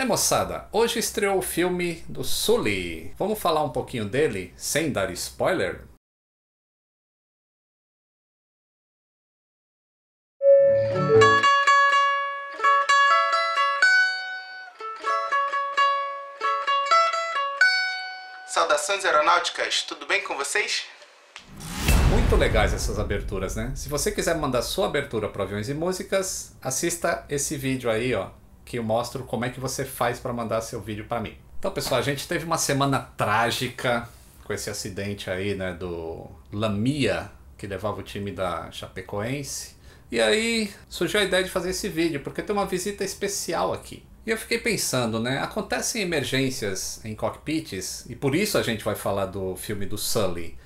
Moçada, hoje estreou o filme do Sully. Vamos falar um pouquinho dele, sem dar spoiler? Saudações aeronáuticas, tudo bem com vocês? Muito legais essas aberturas, né? Se você quiser mandar sua abertura para Aviões e Músicas, assista esse vídeo aí, ó, que eu mostro como é que você faz para mandar seu vídeo para mim. Então, pessoal, a gente teve uma semana trágica com esse acidente aí, né, do Lamia, que levava o time da Chapecoense. E aí surgiu a ideia de fazer esse vídeo, porque tem uma visita especial aqui. E eu fiquei pensando, né, acontecem emergências em cockpits, e por isso a gente vai falar do filme do Sully,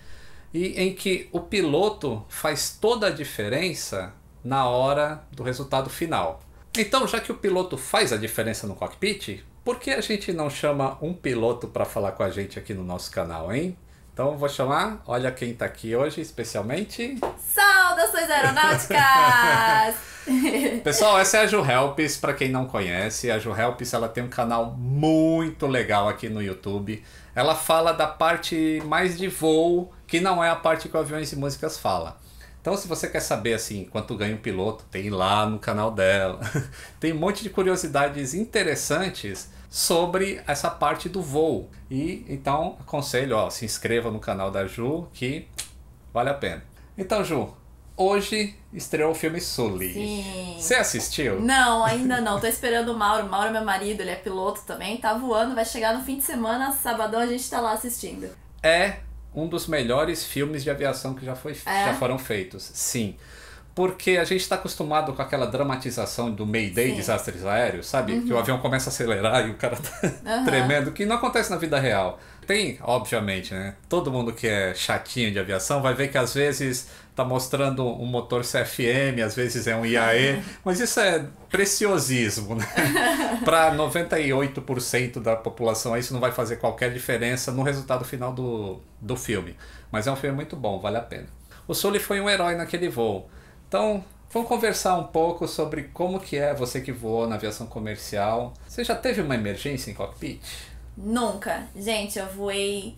e em que o piloto faz toda a diferença na hora do resultado final. Então, já que o piloto faz a diferença no cockpit, por que a gente não chama um piloto para falar com a gente aqui no nosso canal, hein? Então eu vou chamar, olha quem está aqui hoje, especialmente... Saudações aeronáuticas! Pessoal, essa é a Ju Helps, para quem não conhece. A Ju Helps, ela tem um canal muito legal aqui no YouTube. Ela fala da parte mais de voo, que não é a parte que o Aviões e Músicas fala. Então, se você quer saber assim quanto ganha um piloto, tem lá no canal dela. Tem um monte de curiosidades interessantes sobre essa parte do voo. E então, aconselho, ó, se inscreva no canal da Ju, que vale a pena. Então, Ju, hoje estreou o filme Sully. Sim. Você assistiu? Não, ainda não. Tô esperando o Mauro. Mauro é meu marido, ele é piloto também. Tá voando, vai chegar no fim de semana, sabadão a gente tá lá assistindo. É um dos melhores filmes de aviação que já foram feitos. Sim. Porque a gente está acostumado com aquela dramatização do Mayday, Sim. Desastres Aéreos, sabe? Que o avião começa a acelerar e o cara tá tremendo, que não acontece na vida real. Tem, obviamente, né? Todo mundo que é chatinho de aviação vai ver que às vezes tá mostrando um motor CFM, às vezes é um IAE, mas isso é preciosismo, né? Para 98% da população isso não vai fazer qualquer diferença no resultado final do filme. Mas é um filme muito bom, vale a pena. O Sully foi um herói naquele voo. Então, vamos conversar um pouco sobre como que é você que voou na aviação comercial. Você já teve uma emergência em cockpit? Nunca. Gente, eu voei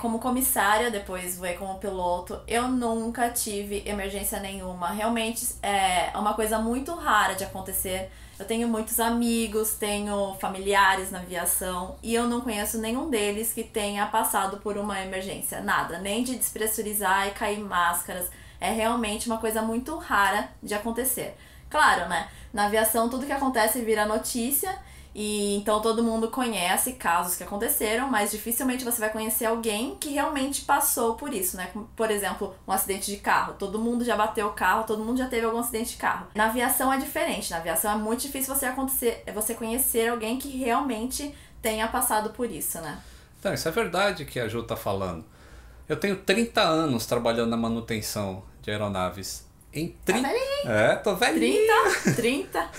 como comissária, depois voei como piloto. Eu nunca tive emergência nenhuma. Realmente é uma coisa muito rara de acontecer. Eu tenho muitos amigos, tenho familiares na aviação e eu não conheço nenhum deles que tenha passado por uma emergência. Nada, nem de despressurizar e cair máscaras. É realmente uma coisa muito rara de acontecer. Claro, né? Na aviação tudo que acontece vira notícia e então todo mundo conhece casos que aconteceram, mas dificilmente você vai conhecer alguém que realmente passou por isso, né? Por exemplo, um acidente de carro. Todo mundo já bateu o carro, todo mundo já teve algum acidente de carro. Na aviação é diferente. Na aviação é muito difícil você conhecer alguém que realmente tenha passado por isso, né? Então, isso é verdade que a Ju tá falando. Eu tenho 30 anos trabalhando na manutenção de aeronaves. Tá velhinho? Tô velhinho. 30?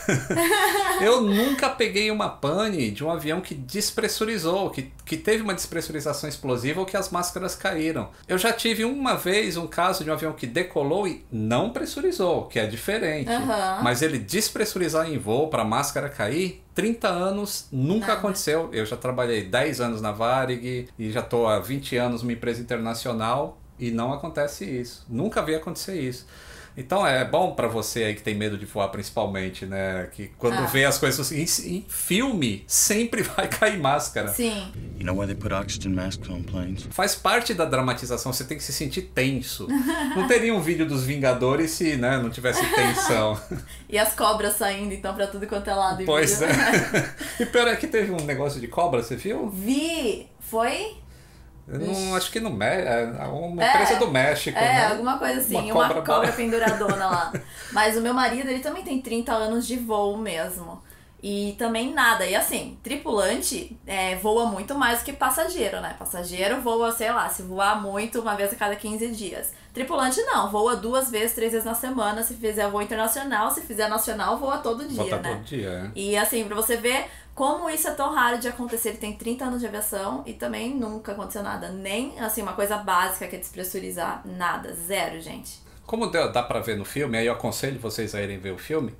Eu nunca peguei uma pane de um avião que despressurizou, que teve uma despressurização explosiva ou que as máscaras caíram. Eu já tive uma vez um caso de um avião que decolou e não pressurizou, que é diferente. Mas ele despressurizar em voo para a máscara cair, 30 anos nunca aconteceu. Eu já trabalhei 10 anos na Varig e já estou há 20 anos numa empresa internacional e não acontece isso. Nunca vi acontecer isso. Então é bom pra você aí que tem medo de voar principalmente, né? Que quando vê as coisas em filme, sempre vai cair máscara. Sim. You know why they put oxygen masks on planes? Faz parte da dramatização, você tem que se sentir tenso. Não teria um vídeo dos Vingadores se, né, não tivesse tensão. E as cobras saindo então pra tudo quanto é lado. Pois é. E pior é que teve um negócio de cobra, você viu? Vi! Foi? Eu não, acho que no México, é uma empresa do México, né? Alguma coisa assim, uma cobra penduradona lá. Mas o meu marido, ele também tem 30 anos de voo mesmo. E também nada. E assim, tripulante voa muito mais do que passageiro, né? Passageiro voa, sei lá, se voar muito, uma vez a cada 15 dias. Tripulante não, voa 2 vezes, 3 vezes na semana. Se fizer voo internacional, se fizer nacional, voa todo dia, né? Todo dia, E assim, pra você ver como isso é tão raro de acontecer. Ele tem 30 anos de aviação e também nunca aconteceu nada. Nem, assim, uma coisa básica que é despressurizar, nada. Zero, gente. Como dá pra ver no filme, aí eu aconselho vocês a irem ver o filme,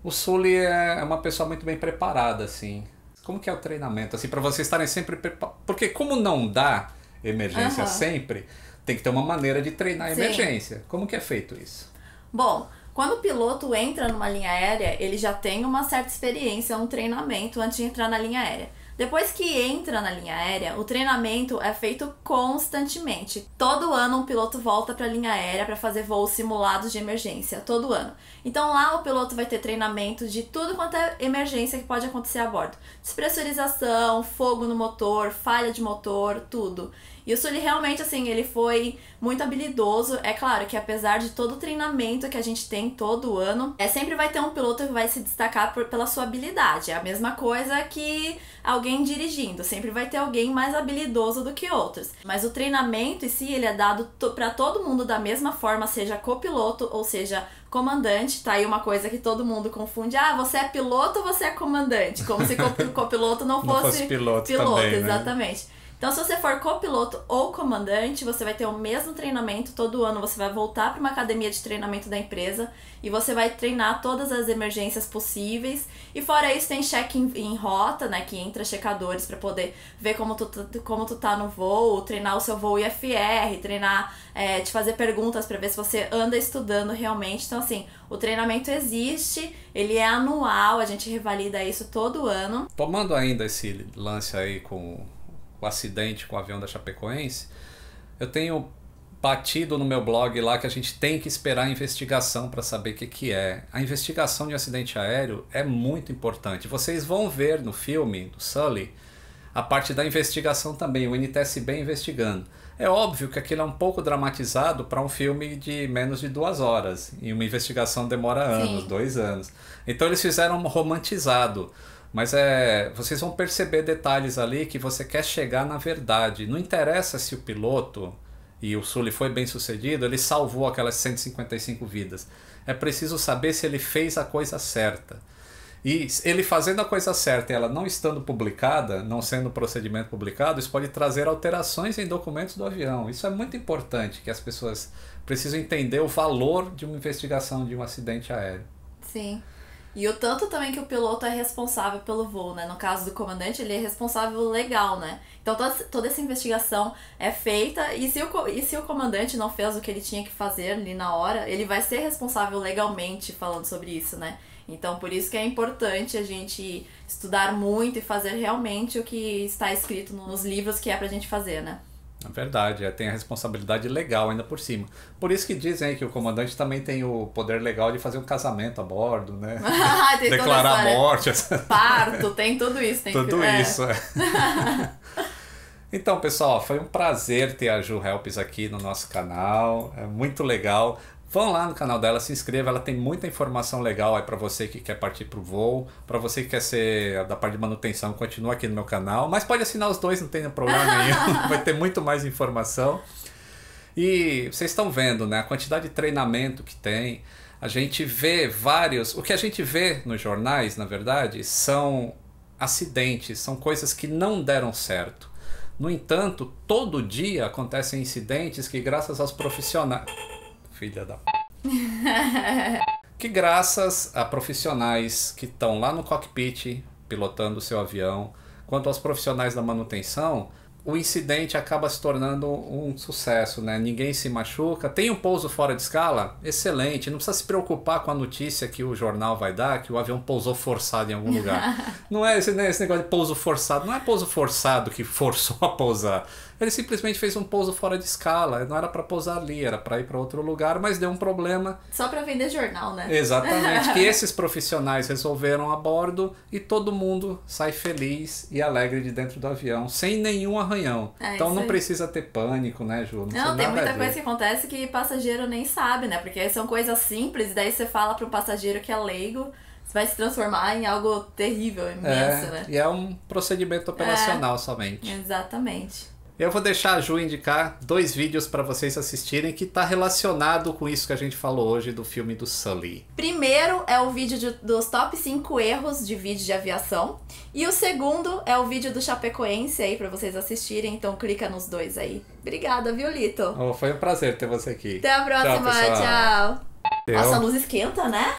o Sully é uma pessoa muito bem preparada, assim. Como que é o treinamento? Assim, para vocês estarem sempre preparados. Porque como não dá emergência sempre, tem que ter uma maneira de treinar a emergência. Como que é feito isso? Bom, quando o piloto entra numa linha aérea, ele já tem uma certa experiência, um treinamento antes de entrar na linha aérea. Depois que entra na linha aérea, o treinamento é feito constantemente. Todo ano um piloto volta para a linha aérea para fazer voos simulados de emergência, todo ano. Então lá o piloto vai ter treinamento de tudo quanto é emergência que pode acontecer a bordo. Despressurização, fogo no motor, falha de motor, tudo. E o Sully realmente, assim, ele foi muito habilidoso. É claro que apesar de todo o treinamento que a gente tem todo ano, sempre vai ter um piloto que vai se destacar pela sua habilidade. É a mesma coisa que alguém dirigindo. Sempre vai ter alguém mais habilidoso do que outros. Mas o treinamento em si, ele é dado para todo mundo da mesma forma, seja copiloto ou seja comandante. Tá aí uma coisa que todo mundo confunde. Ah, você é piloto ou você é comandante? Como se copiloto não fosse piloto também, exatamente. Né? Então, se você for copiloto ou comandante, você vai ter o mesmo treinamento. Todo ano você vai voltar para uma academia de treinamento da empresa e você vai treinar todas as emergências possíveis. E fora isso, tem check em rota, né? Que entra checadores para poder ver como tu tá no voo, treinar o seu voo IFR, treinar, te fazer perguntas para ver se você anda estudando realmente. Então, assim, o treinamento existe, ele é anual, a gente revalida isso todo ano. Tomando ainda esse lance aí com o acidente com o avião da Chapecoense, eu tenho batido no meu blog lá que a gente tem que esperar a investigação para saber o que é. A investigação de acidente aéreo é muito importante. Vocês vão ver no filme do Sully a parte da investigação também, o NTSB investigando. É óbvio que aquilo é um pouco dramatizado para um filme de menos de 2 horas, e uma investigação demora anos, 2 anos. Então eles fizeram um romantizado. Mas vocês vão perceber detalhes ali que você quer chegar na verdade. Não interessa se o piloto, e o Sully foi bem sucedido, ele salvou aquelas 155 vidas. É preciso saber se ele fez a coisa certa. E ele fazendo a coisa certa e ela não estando publicada, não sendo procedimento publicado, isso pode trazer alterações em documentos do avião. Isso é muito importante, que as pessoas precisam entender o valor de uma investigação de um acidente aéreo. Sim. E o tanto também que o piloto é responsável pelo voo, né? No caso do comandante, ele é responsável legal, né? Então toda essa investigação é feita e se o comandante não fez o que ele tinha que fazer ali na hora, ele vai ser responsável legalmente falando sobre isso, né? Então por isso que é importante a gente estudar muito e fazer realmente o que está escrito nos livros que é pra gente fazer, né? É verdade, tem a responsabilidade legal ainda por cima. Por isso que dizem que o comandante também tem o poder legal de fazer um casamento a bordo, né? Declarar a morte. Parto, tem tudo isso. Tudo isso. Então, pessoal, foi um prazer ter a Ju Helps aqui no nosso canal. É muito legal. Vão lá no canal dela, se inscreva, ela tem muita informação legal aí para você que quer partir para o voo, para você que quer ser da parte de manutenção, continua aqui no meu canal, mas pode assinar os dois, não tem problema nenhum, vai ter muito mais informação. E vocês estão vendo, né, a quantidade de treinamento que tem, a gente vê vários, o que a gente vê nos jornais, na verdade, são acidentes, são coisas que não deram certo. No entanto, todo dia acontecem incidentes que graças aos profissionais... Filha da que graças a profissionais que estão lá no cockpit pilotando o seu avião, quanto aos profissionais da manutenção, o incidente acaba se tornando um sucesso, né? Ninguém se machuca. Tem um pouso fora de escala? Excelente. Não precisa se preocupar com a notícia que o jornal vai dar, que o avião pousou forçado em algum lugar. Não é esse negócio de pouso forçado. Não é pouso forçado que forçou a pousar. Ele simplesmente fez um pouso fora de escala. Não era para pousar ali, era para ir para outro lugar, mas deu um problema. Só para vender jornal, né? Exatamente. Que esses profissionais resolveram a bordo e todo mundo sai feliz e alegre de dentro do avião, sem nenhum arranhão. Então não precisa ter pânico, né, Ju? Não tem muita coisa que acontece que passageiro nem sabe, né? Porque são coisas simples, e daí você fala para um passageiro que é leigo, vai se transformar em algo terrível, imenso, né? E é um procedimento operacional somente. Exatamente. Eu vou deixar a Ju indicar 2 vídeos para vocês assistirem que está relacionado com isso que a gente falou hoje do filme do Sully. Primeiro é o vídeo dos top 5 erros de vídeo de aviação. E o segundo é o vídeo do Chapecoense aí para vocês assistirem. Então clica nos 2 aí. Obrigada, viu, Lito? Foi um prazer ter você aqui. Até a próxima. Tchau. Tchau. Nossa, a luz esquenta, né?